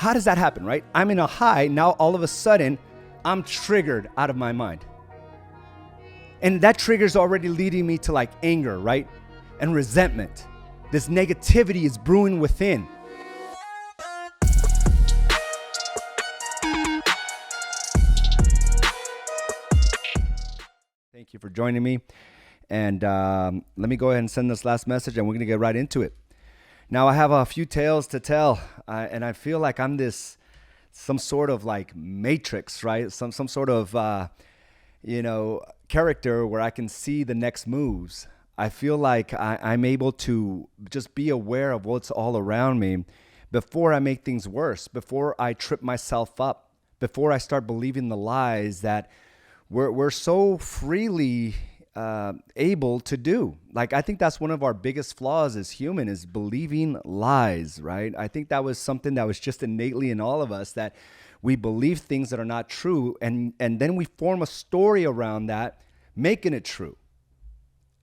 how does that happen, right? I'm in a high, now all of a sudden, I'm triggered out of my mind. And that trigger's already leading me to like anger, right? And resentment. This negativity is brewing within. Thank you for joining me. And let me go ahead and send this last message and we're going to get right into it. Now, I have a few tales to tell, and I feel like I'm some sort of like matrix, right? Some sort of, character where I can see the next moves. I feel like I'm able to just be aware of what's all around me before I make things worse, before I trip myself up, before I start believing the lies that we're so freely able to do. Like, I think that's one of our biggest flaws as human is believing lies, right? I think that was something that was just innately in all of us, that we believe things that are not true, and then we form a story around that, making it true.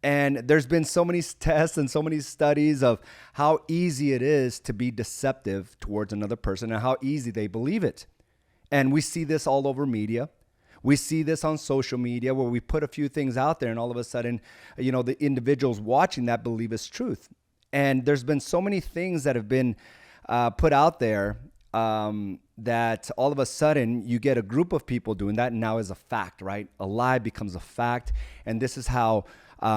And there's been so many tests and so many studies of how easy it is to be deceptive towards another person and how easy they believe it. And we see this all over media. We see this on social media where we put a few things out there and all of a sudden, the individuals watching that believe it's truth. And there's been so many things that have been put out there that all of a sudden you get a group of people doing that, and now is a fact, right? A lie becomes a fact. And this is how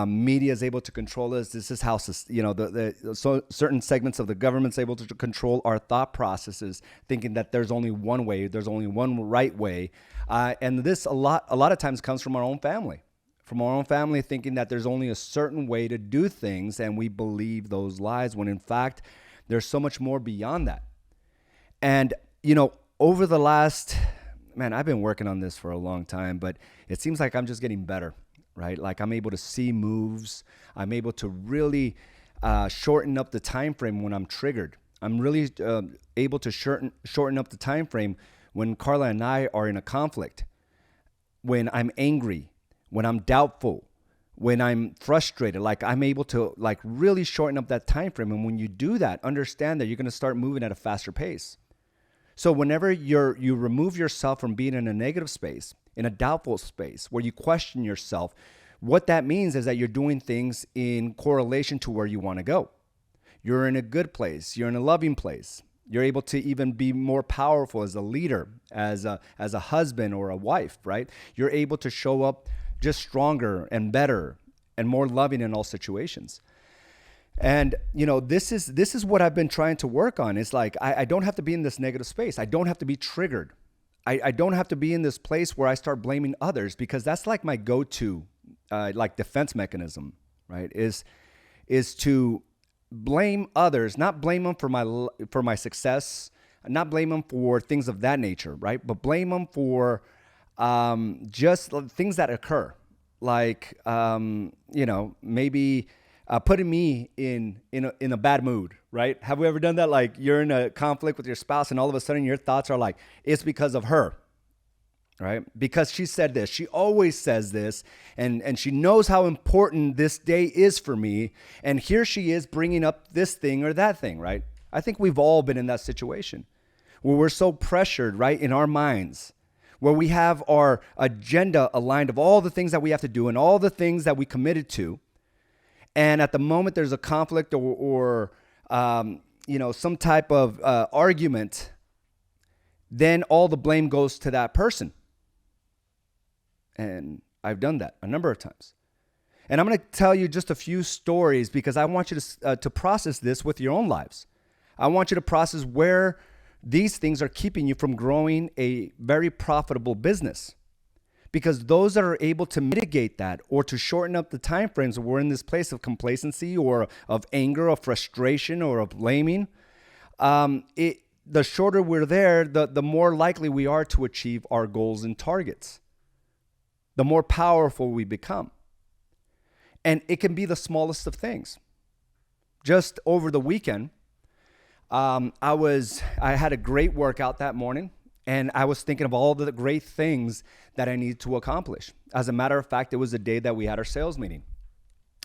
media is able to control us. This is how, so certain segments of the government's able to control our thought processes, thinking that there's only one way, there's only one right way. And this a lot of times comes from our own family, thinking that there's only a certain way to do things. And we believe those lies when in fact, there's so much more beyond that. And, over the last, I've been working on this for a long time, but it seems like I'm just getting better, right? Like I'm able to see moves. I'm able to really shorten up the time frame when I'm triggered. I'm really able to shorten up the time frame when Carla and I are in a conflict, when I'm angry, when I'm doubtful, when I'm frustrated. Like I'm able to like really shorten up that time frame. And when you do that, understand that you're going to start moving at a faster pace. So whenever you remove yourself from being in a negative space, in a doubtful space where you question yourself, what that means is that you're doing things in correlation to where you want to go. You're in a good place. You're in a loving place. You're able to even be more powerful as a leader, as a husband or a wife, right? You're able to show up just stronger and better and more loving in all situations. And, this is what I've been trying to work on. It's like, I don't have to be in this negative space. I don't have to be triggered. I don't have to be in this place where I start blaming others, because that's like my go-to, defense mechanism, right? Is to blame others, not blame them for my success, not blame them for things of that nature, right? But blame them for just things that occur, like maybe putting me in a bad mood, right? Have we ever done that? Like you're in a conflict with your spouse and all of a sudden your thoughts are like, it's because of her, right? Because she said this, she always says this, and she knows how important this day is for me. And here she is bringing up this thing or that thing, right? I think we've all been in that situation where we're so pressured, right? In our minds, where we have our agenda aligned of all the things that we have to do and all the things that we committed to. And at the moment there's a conflict or some type of argument, then all the blame goes to that person. And I've done that a number of times. And I'm going to tell you just a few stories because I want you to process this with your own lives. I want you to process where these things are keeping you from growing a very profitable business. Because those that are able to mitigate that or to shorten up the time frames where we're in this place of complacency or of anger or frustration or of blaming, the shorter we're there, the more likely we are to achieve our goals and targets. The more powerful we become. And it can be the smallest of things. Just over the weekend, I had a great workout that morning. And I was thinking of all the great things that I needed to accomplish. As a matter of fact, it was the day that we had our sales meeting.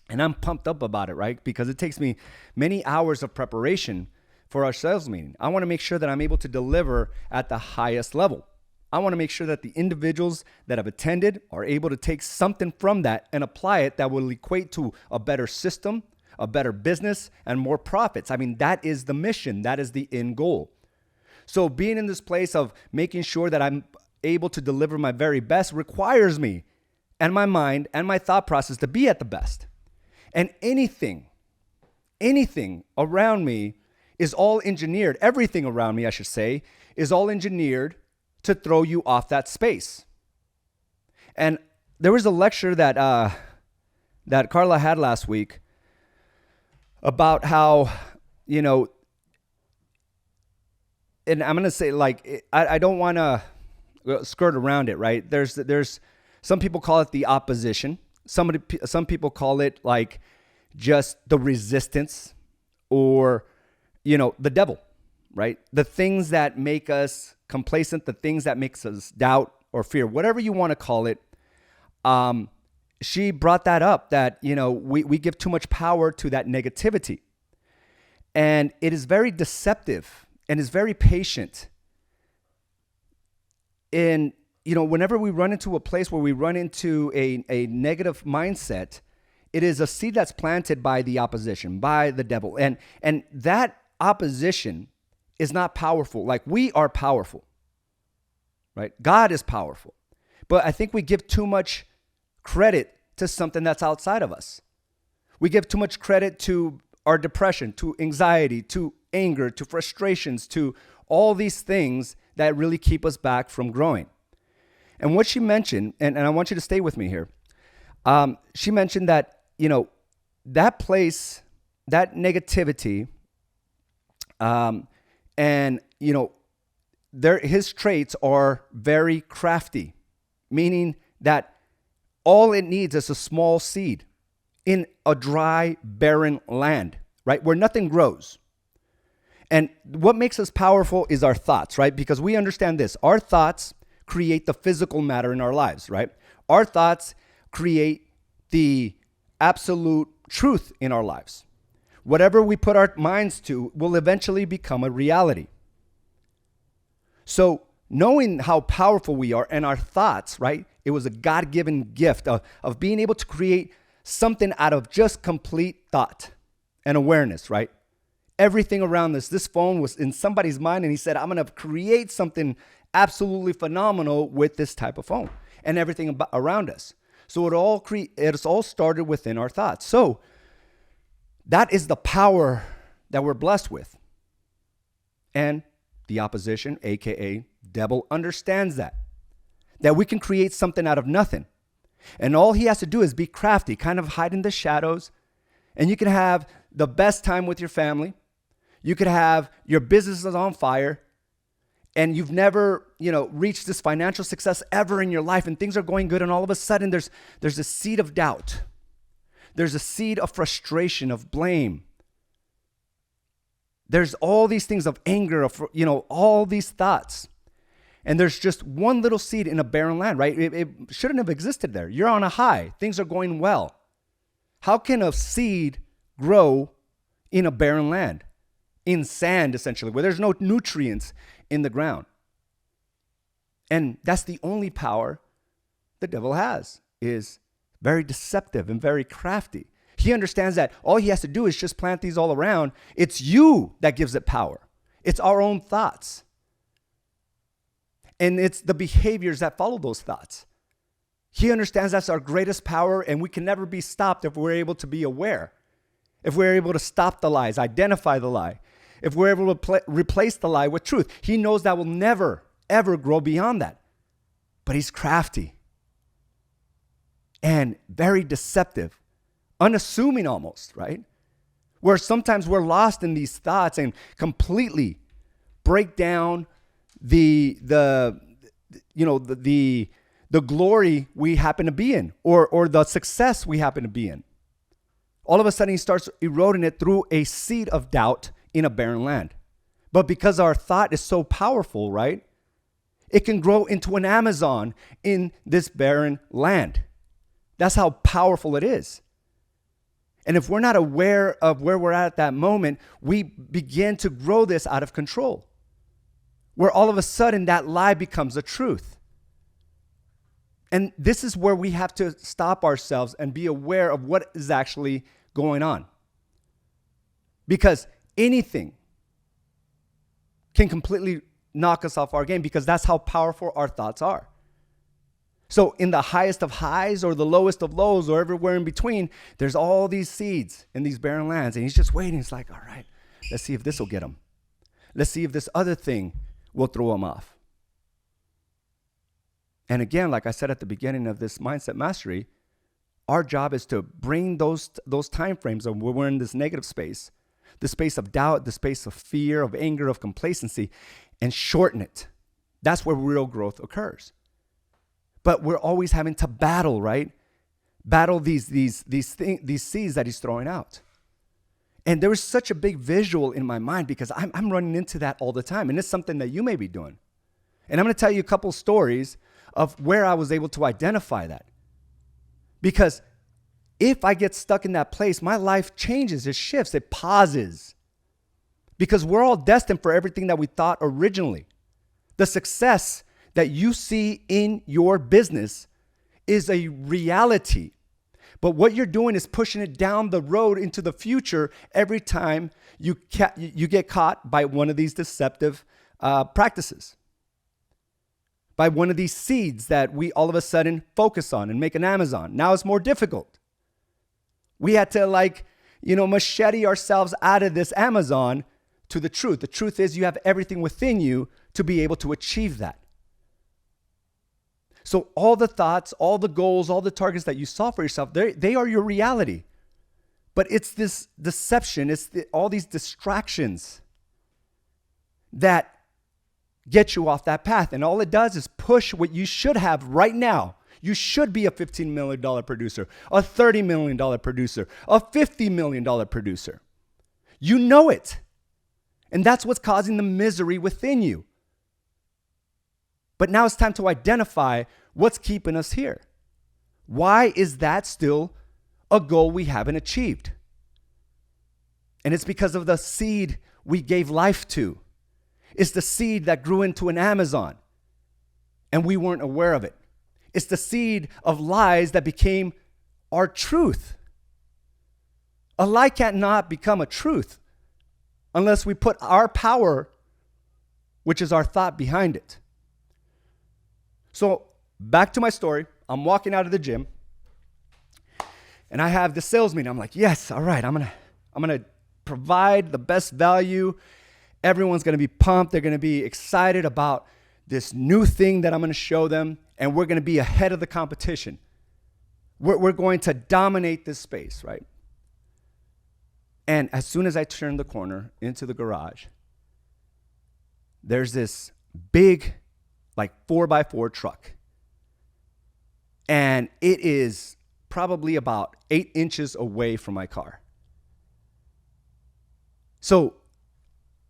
And I'm pumped up about it, right? Because it takes me many hours of preparation for our sales meeting. I want to make sure that I'm able to deliver at the highest level. I want to make sure that the individuals that have attended are able to take something from that and apply it that will equate to a better system, a better business, and more profits. I mean, that is the mission. That is the end goal. So being in this place of making sure that I'm able to deliver my very best requires me and my mind and my thought process to be at the best. And anything around me is all engineered. Everything around me, I should say, is all engineered to throw you off that space. And there was a lecture that Carla had last week about how, and I'm going to say, like, I don't want to skirt around it, right? There's some people call it the opposition. Some people call it like just the resistance, or, the devil, right? The things that make us complacent, the things that makes us doubt or fear, whatever you want to call it. She brought that up, that, we give too much power to that negativity. And it is very deceptive and is very patient. And, whenever we run into a place where we run into a negative mindset, it is a seed that's planted by the opposition, by the devil. And that opposition is not powerful. Like, we are powerful, right? God is powerful. But I think we give too much credit to something that's outside of us. We give too much credit to our depression, to anxiety, to anger, to frustrations, to all these things that really keep us back from growing. And what she mentioned, and I want you to stay with me here, she mentioned that, that place, that negativity, his traits are very crafty, meaning that all it needs is a small seed in a dry, barren land, right? Where nothing grows. And what makes us powerful is our thoughts, right? Because we understand this. Our thoughts create the physical matter in our lives, right? Our thoughts create the absolute truth in our lives. Whatever we put our minds to will eventually become a reality. So knowing how powerful we are and our thoughts, right? It was a God-given gift of being able to create something out of just complete thought and awareness, right? Everything around this phone was in somebody's mind, and he said, I'm going to create something absolutely phenomenal with this type of phone and everything around us. So it's all started within our thoughts. So that is the power that we're blessed with. And the opposition, aka devil, understands that we can create something out of nothing. And all he has to do is be crafty, kind of hide in the shadows. And you can have the best time with your family. You could have your business is on fire. And you've never, reached this financial success ever in your life, and things are going good. And all of a sudden there's a seed of doubt. There's a seed of frustration, of blame. There's all these things of anger, of, all these thoughts. And there's just one little seed in a barren land, right? It shouldn't have existed there. You're on a high. Things are going well. How can a seed grow in a barren land? In sand, essentially, where there's no nutrients in the ground. And that's the only power the devil has, is very deceptive and very crafty. He understands that all he has to do is just plant these all around. It's you that gives it power. It's our own thoughts. And it's the behaviors that follow those thoughts. He understands that's our greatest power, and we can never be stopped if we're able to be aware. If we're able to stop the lies, identify the lie. If we're able to replace the lie with truth. He knows that will never, ever grow beyond that. But he's crafty and very deceptive, unassuming almost, right? Where sometimes we're lost in these thoughts and completely break down the glory we happen to be in, or the success we happen to be in. All of a sudden, he starts eroding it through a seed of doubt in a barren land. But because our thought is so powerful, right? It can grow into an Amazon in this barren land. That's how powerful it is. And if we're not aware of where we're at that moment, we begin to grow this out of control, where all of a sudden that lie becomes a truth. And this is where we have to stop ourselves and be aware of what is actually going on. Because anything can completely knock us off our game, because that's how powerful our thoughts are. So in the highest of highs or the lowest of lows or everywhere in between, there's all these seeds in these barren lands. And he's just waiting. He's like, all right, let's see if this will get him. Let's see if this other thing will throw him off. And again, like I said at the beginning of this mindset mastery, our job is to bring those time frames of where we're in this negative space, the space of doubt, the space of fear, of anger, of complacency, and shorten it. That's where real growth occurs. But we're always having to battle, right? Battle these seeds that he's throwing out. And there was such a big visual in my mind, because I'm running into that all the time. And it's something that you may be doing. And I'm going to tell you a couple stories of where I was able to identify that. Because if I get stuck in that place, my life changes, it shifts, it pauses. Because we're all destined for everything that we thought originally. The success that you see in your business is a reality. But what you're doing is pushing it down the road into the future every time you get caught by one of these deceptive practices. By one of these seeds that we all of a sudden focus on and make an Amazon. Now it's more difficult. We had to machete ourselves out of this Amazon to the truth. The truth is you have everything within you to be able to achieve that. So all the thoughts, all the goals, all the targets that you saw for yourself, they are your reality. But it's this deception, all these distractions that get you off that path. And all it does is push what you should have right now. You should be a $15 million producer, a $30 million producer, a $50 million producer. You know it. And that's what's causing the misery within you. But now it's time to identify what's keeping us here. Why is that still a goal we haven't achieved? And it's because of the seed we gave life to. It's the seed that grew into an Amazon, and we weren't aware of it. It's the seed of lies that became our truth. A lie can't not become a truth unless we put our power, which is our thought, behind it. So back to my story. I'm walking out of the gym, and I have the sales meeting. I'm like, yes, all right, I'm gonna provide the best value. Everyone's gonna be pumped. They're gonna be excited about this new thing that I'm gonna show them, and we're gonna be ahead of the competition. We're going to dominate this space, right? And as soon as I turn the corner into the garage, there's this big, 4x4 truck. And it is probably about 8 inches away from my car. So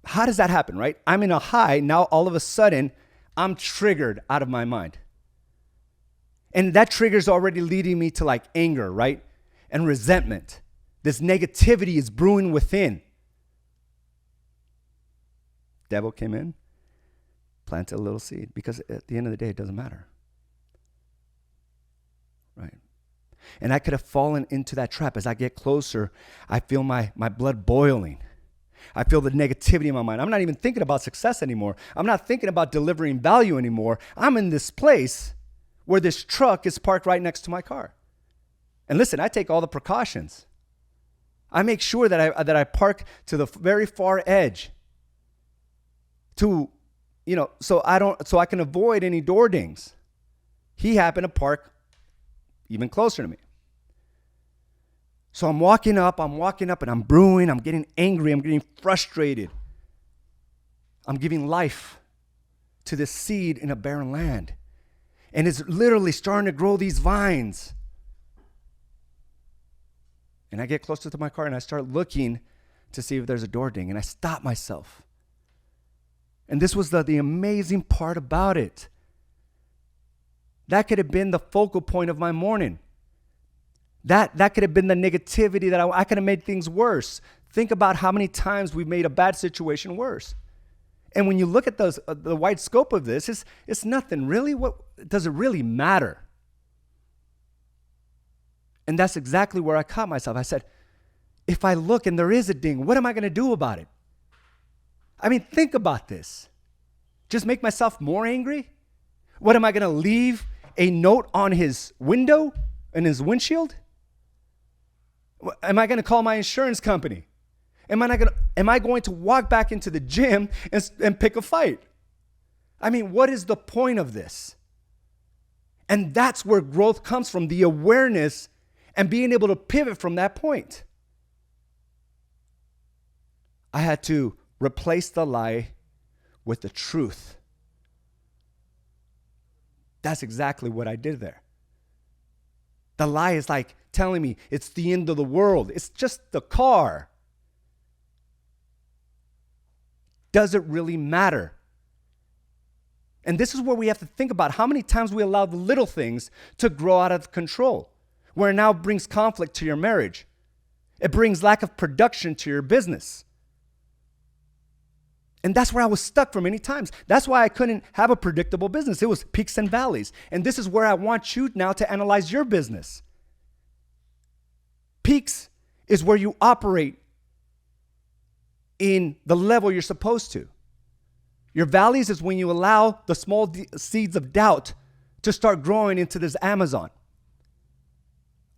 how does that happen, right? I'm in a high. Now all of a sudden, I'm triggered out of my mind. And that trigger's already leading me to anger, right? And resentment. This negativity is brewing within. Devil came in, planted a little seed, because at the end of the day, it doesn't matter. Right? And I could have fallen into that trap. As I get closer, I feel my blood boiling. I feel the negativity in my mind. I'm not even thinking about success anymore. I'm not thinking about delivering value anymore. I'm in this place where this truck is parked right next to my car. And listen, I take all the precautions. I make sure that I park to the very far edge so I can avoid any door dings. He happened to park even closer to me. So I'm walking up, and I'm brewing, I'm getting angry, I'm getting frustrated. I'm giving life to this seed in a barren land. And it's literally starting to grow these vines. And I get closer to my car, and I start looking to see if there's a door ding, and I stop myself. And this was the amazing part about it. That could have been the focal point of my morning. That could have been the negativity that I could have made things worse. Think about how many times we've made a bad situation worse. And when you look at the wide scope of this, it's nothing really. What does it really matter? And that's exactly where I caught myself. I said, if I look and there is a ding, what am I going to do about it? I mean, think about this. Just make myself more angry? What, am I going to leave a note on his window, in his windshield? Am I going to call my insurance company? Am I going to walk back into the gym and pick a fight? I mean, what is the point of this? And that's where growth comes from, the awareness and being able to pivot from that point. I had to replace the lie with the truth. That's exactly what I did there. The lie is like telling me it's the end of the world. It's just the car. Does it really matter? And this is where we have to think about how many times we allow the little things to grow out of control, where it now brings conflict to your marriage. It brings lack of production to your business. And that's where I was stuck for many times. That's why I couldn't have a predictable business. It was peaks and valleys. And this is where I want you now to analyze your business. Peaks is where you operate in the level you're supposed to. Your valleys is when you allow the small seeds of doubt to start growing into this Amazon.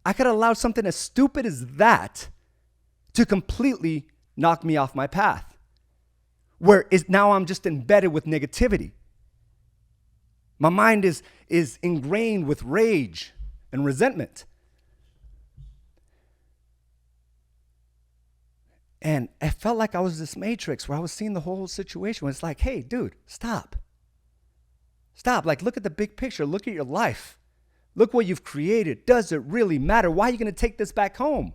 I could allow something as stupid as that to completely knock me off my path. Where now I'm just embedded with negativity. My mind is ingrained with rage and resentment. And I felt like I was this matrix where I was seeing the whole situation. Where it's like, hey, dude, stop. Stop. Like, look at the big picture. Look at your life. Look what you've created. Does it really matter? Why are you going to take this back home?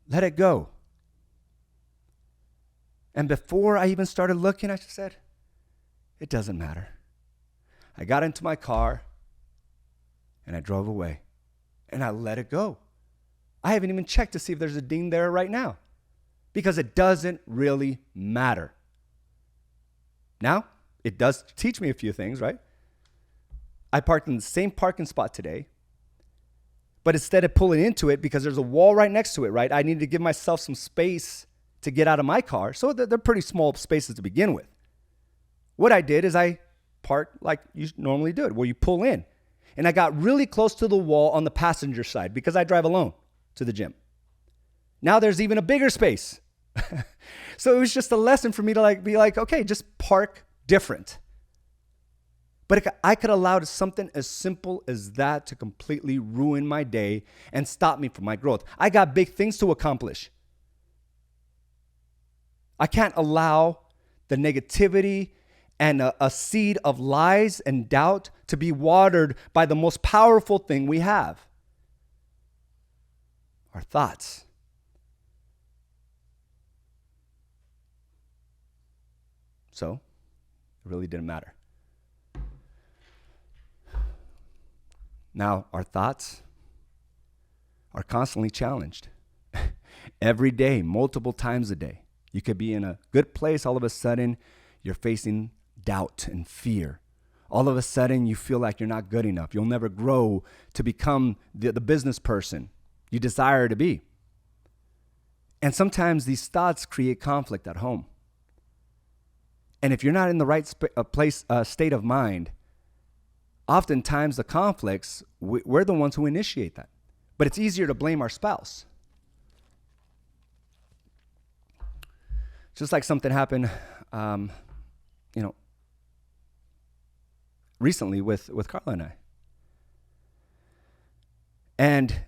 Let it go. And before I even started looking, I just said, it doesn't matter. I got into my car and I drove away and I let it go. I haven't even checked to see if there's a ding there right now because it doesn't really matter. Now, it does teach me a few things, right? I parked in the same parking spot today, but instead of pulling into it because there's a wall right next to it, right? I needed to give myself some space to get out of my car. So they're pretty small spaces to begin with. What I did is I parked like you normally do it, where you pull in. And I got really close to the wall on the passenger side because I drive alone to the gym. Now there's even a bigger space. So it was just a lesson for me to be like, okay, just park different. But I could allow something as simple as that to completely ruin my day and stop me from my growth. I got big things to accomplish. I can't allow the negativity and a seed of lies and doubt to be watered by the most powerful thing we have, our thoughts. So, it really didn't matter. Now, our thoughts are constantly challenged. Every day, multiple times a day. You could be in a good place. All of a sudden, you're facing doubt and fear. All of a sudden, you feel like you're not good enough. You'll never grow to become the business person you desire to be. And sometimes these thoughts create conflict at home. And if you're not in the right state of mind, oftentimes the conflicts, we're the ones who initiate that. But it's easier to blame our spouse. Just like something happened, recently with Carla and I. And,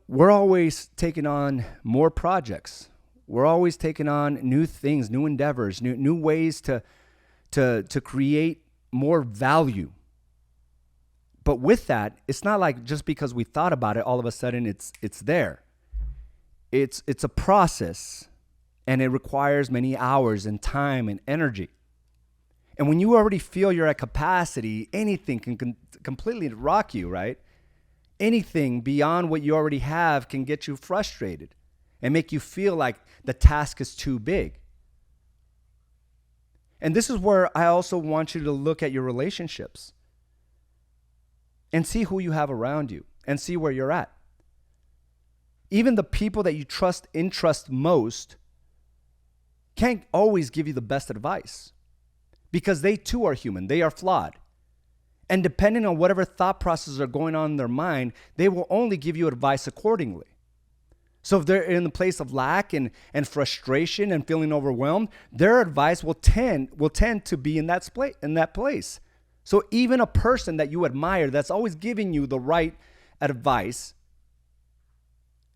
we're always taking on more projects. We're always taking on new things, new endeavors, new ways to create more value. But with that, it's not like just because we thought about it, all of a sudden it's there. It's a process. And it requires many hours and time and energy. And when you already feel you're at capacity, anything can completely rock you, right? Anything beyond what you already have can get you frustrated and make you feel like the task is too big. And this is where I also want you to look at your relationships and see who you have around you and see where you're at. Even the people that you entrust most can't always give you the best advice because they too are human. They are flawed. And depending on whatever thought processes are going on in their mind, they will only give you advice accordingly. So if they're in the place of lack and frustration and feeling overwhelmed, their advice will tend to be in that place. So even a person that you admire that's always giving you the right advice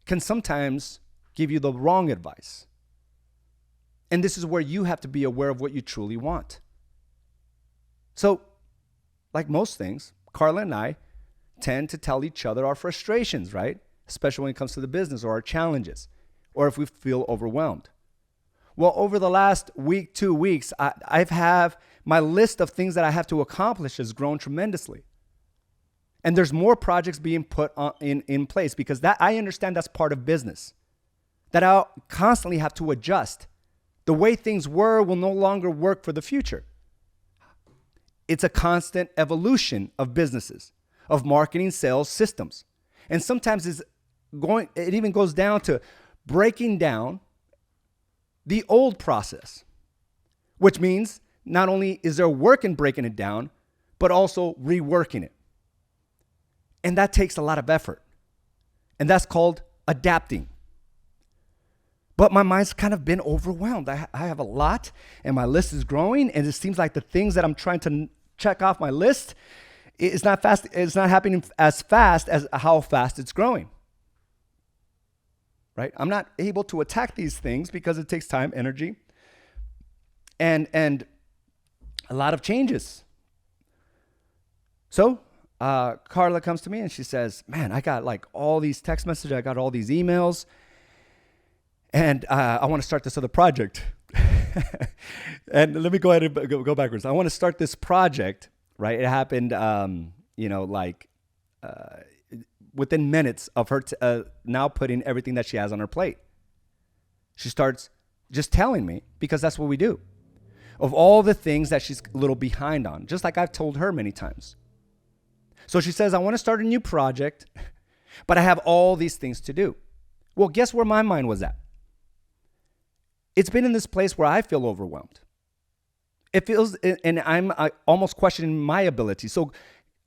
can sometimes give you the wrong advice. And this is where you have to be aware of what you truly want. So, like most things, Carla and I tend to tell each other our frustrations, right? Especially when it comes to the business or our challenges, or if we feel overwhelmed. Well, over the last week, 2 weeks, my list of things that I have to accomplish has grown tremendously. And there's more projects being put in place because that I understand that's part of business, that I'll constantly have to adjust. The way things were will no longer work for the future. It's a constant evolution of businesses, of marketing, sales, systems. And sometimes it even goes down to breaking down the old process, which means not only is there work in breaking it down, but also reworking it. And that takes a lot of effort. And that's called adapting. But my mind's kind of been overwhelmed. I have a lot, and my list is growing, and it seems like the things that I'm trying to check off my list is not fast. It's not happening as fast as how fast it's growing. Right? I'm not able to attack these things because it takes time, energy, and a lot of changes. So Carla comes to me and she says, "Man, I got like all these text messages. I got all these emails. And I want to start this other project." And let me go ahead and go backwards. I want to start this project, right? It happened, within minutes of her now putting everything that she has on her plate. She starts just telling me, because that's what we do, of all the things that she's a little behind on, just like I've told her many times. So she says, "I want to start a new project, but I have all these things to do." Well, guess where my mind was at? It's been in this place where I feel overwhelmed. It feels, and I'm almost questioning my ability. So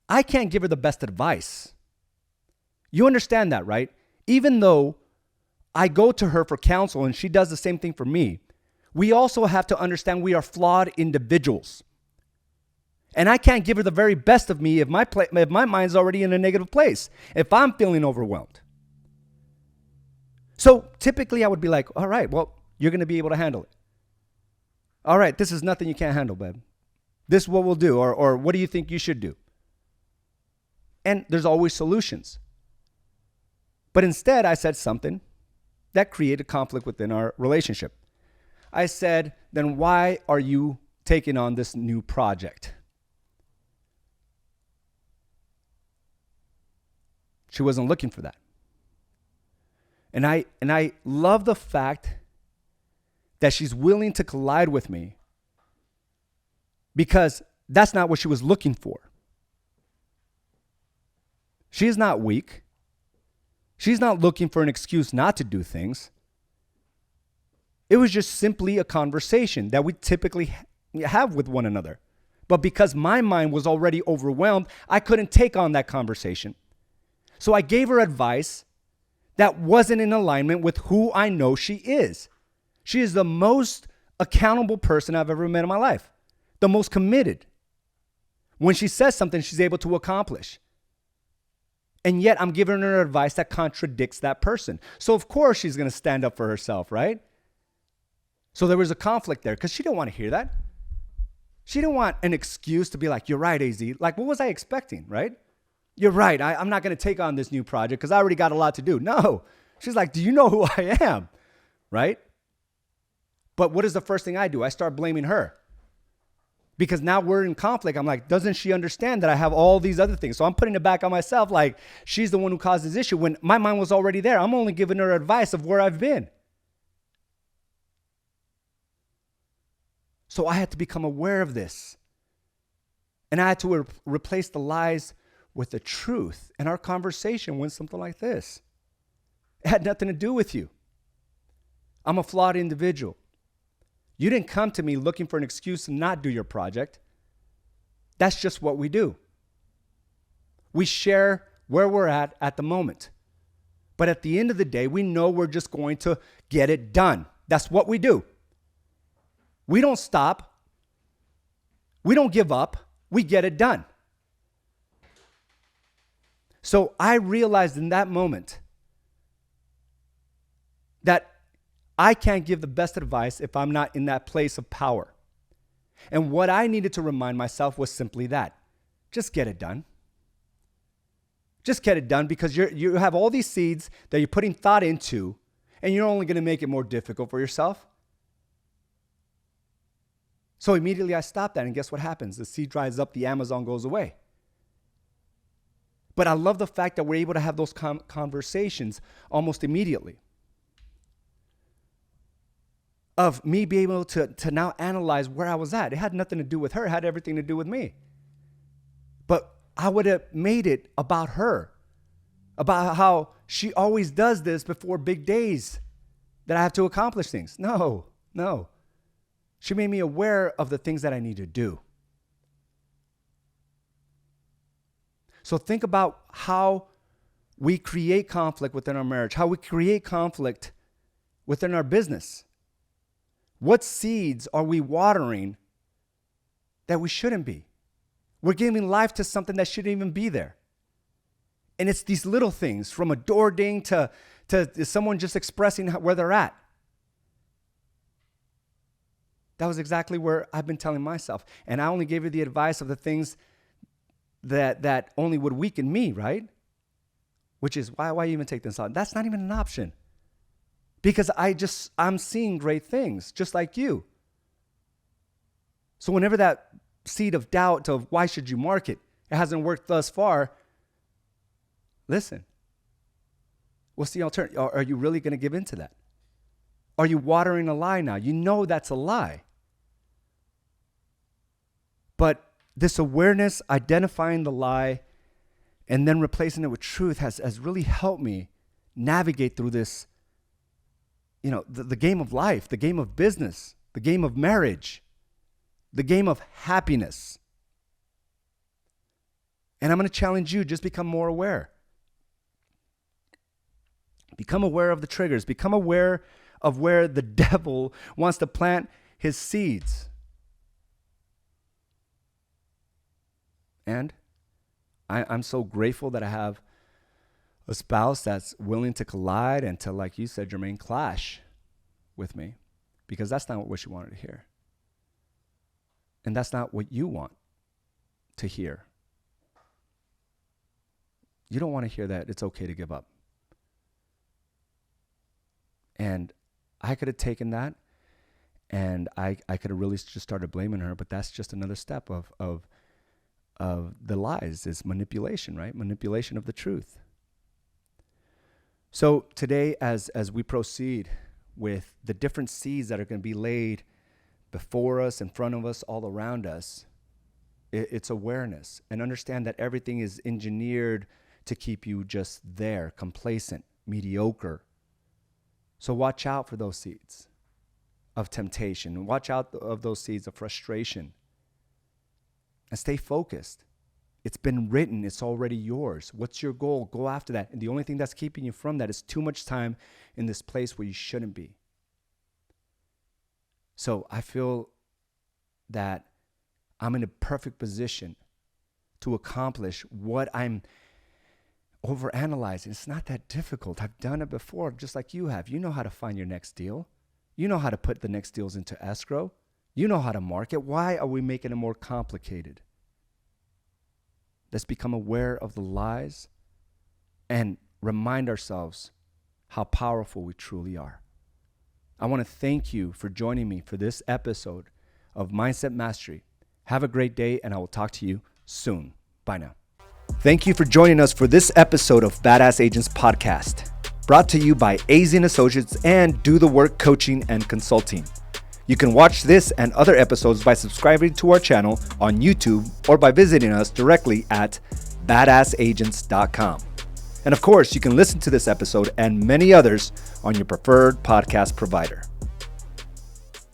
I can't give her the best advice. You understand that, right? Even though I go to her for counsel and she does the same thing for me, we also have to understand we are flawed individuals. And I can't give her the very best of me if my mind's already in a negative place, if I'm feeling overwhelmed. So typically I would be like, "All right, well, you're going to be able to handle it. All right, this is nothing you can't handle, babe. This is what we'll do, or what do you think you should do?" And there's always solutions. But instead, I said something that created conflict within our relationship. I said, "Then why are you taking on this new project?" She wasn't looking for that. And I love the fact that she's willing to collide with me, because that's not what she was looking for. She is not weak. She's not looking for an excuse not to do things. It was just simply a conversation that we typically have with one another. But because my mind was already overwhelmed, I couldn't take on that conversation. So I gave her advice that wasn't in alignment with who I know she is. She is the most accountable person I've ever met in my life, the most committed. When she says something, she's able to accomplish. And yet I'm giving her advice that contradicts that person. So of course she's going to stand up for herself, right? So there was a conflict there because she didn't want to hear that. She didn't want an excuse to be like, "You're right, AZ." Like, what was I expecting, right? "You're right. I'm not going to take on this new project because I already got a lot to do." No. She's like, "Do you know who I am?" Right? But what is the first thing I do? I start blaming her. Because now we're in conflict. I'm like, doesn't she understand that I have all these other things? So I'm putting it back on myself like she's the one who caused this issue when my mind was already there. I'm only giving her advice of where I've been. So I had to become aware of this. And I had to replace the lies with the truth. And our conversation went something like this. It had nothing to do with you. I'm a flawed individual. You didn't come to me looking for an excuse to not do your project. That's just what we do. We share where we're at the moment. But at the end of the day, we know we're just going to get it done. That's what we do. We don't stop. We don't give up. We get it done. So I realized in that moment that I can't give the best advice if I'm not in that place of power. And what I needed to remind myself was simply that. Just get it done. Just get it done, because you have all these seeds that you're putting thought into, and you're only going to make it more difficult for yourself. So immediately I stopped that, and guess what happens? The seed dries up, the Amazon goes away. But I love the fact that we're able to have those conversations almost immediately. Of me being able to now analyze where I was at. It had nothing to do with her. It had everything to do with me. But I would have made it about her. About how she always does this before big days that I have to accomplish things. No. She made me aware of the things that I need to do. So think about how we create conflict within our marriage, how we create conflict within our business. What seeds are we watering that we shouldn't be? We're giving life to something that shouldn't even be there. And it's these little things, from a door ding to someone just expressing where they're at. That was exactly where I've been telling myself. And I only gave her the advice of the things that only would weaken me, right? Which is, why even take this on? That's not even an option. Because I'm seeing great things, just like you. So whenever that seed of doubt of why should you market, it hasn't worked thus far, listen, what's the alternative? Are you really going to give into that? Are you watering a lie now? You know that's a lie. But this awareness, identifying the lie, and then replacing it with truth has really helped me navigate through this, the game of life, the game of business, the game of marriage, the game of happiness. And I'm going to challenge you, just become more aware. Become aware of the triggers. Become aware of where the devil wants to plant his seeds. And I'm so grateful that I have a spouse that's willing to collide and to, like you said, Jermaine, clash with me, because that's not what she wanted to hear. And that's not what you want to hear. You don't want to hear that it's okay to give up. And I could have taken that, and I could have really just started blaming her, but that's just another step of the lies, is manipulation, right? Manipulation of the truth. So today, as we proceed with the different seeds that are going to be laid before us, in front of us, all around us, it's awareness, and understand that everything is engineered to keep you just there, complacent, mediocre. So watch out for those seeds of temptation, and watch out of those seeds of frustration, and stay focused. It's been written. It's already yours. What's your goal? Go after that. And the only thing that's keeping you from that is too much time in this place where you shouldn't be. So I feel that I'm in a perfect position to accomplish what I'm overanalyzing. It's not that difficult. I've done it before, just like you have. You know how to find your next deal. You know how to put the next deals into escrow. You know how to market. Why are we making it more complicated? Let's become aware of the lies and remind ourselves how powerful we truly are. I want to thank you for joining me for this episode of Mindset Mastery. Have a great day, and I will talk to you soon. Bye now. Thank you for joining us for this episode of Badass Agents Podcast, brought to you by AZ & Associates and Do the Work Coaching and Consulting. You can watch this and other episodes by subscribing to our channel on YouTube or by visiting us directly at badassagents.com. And of course, you can listen to this episode and many others on your preferred podcast provider.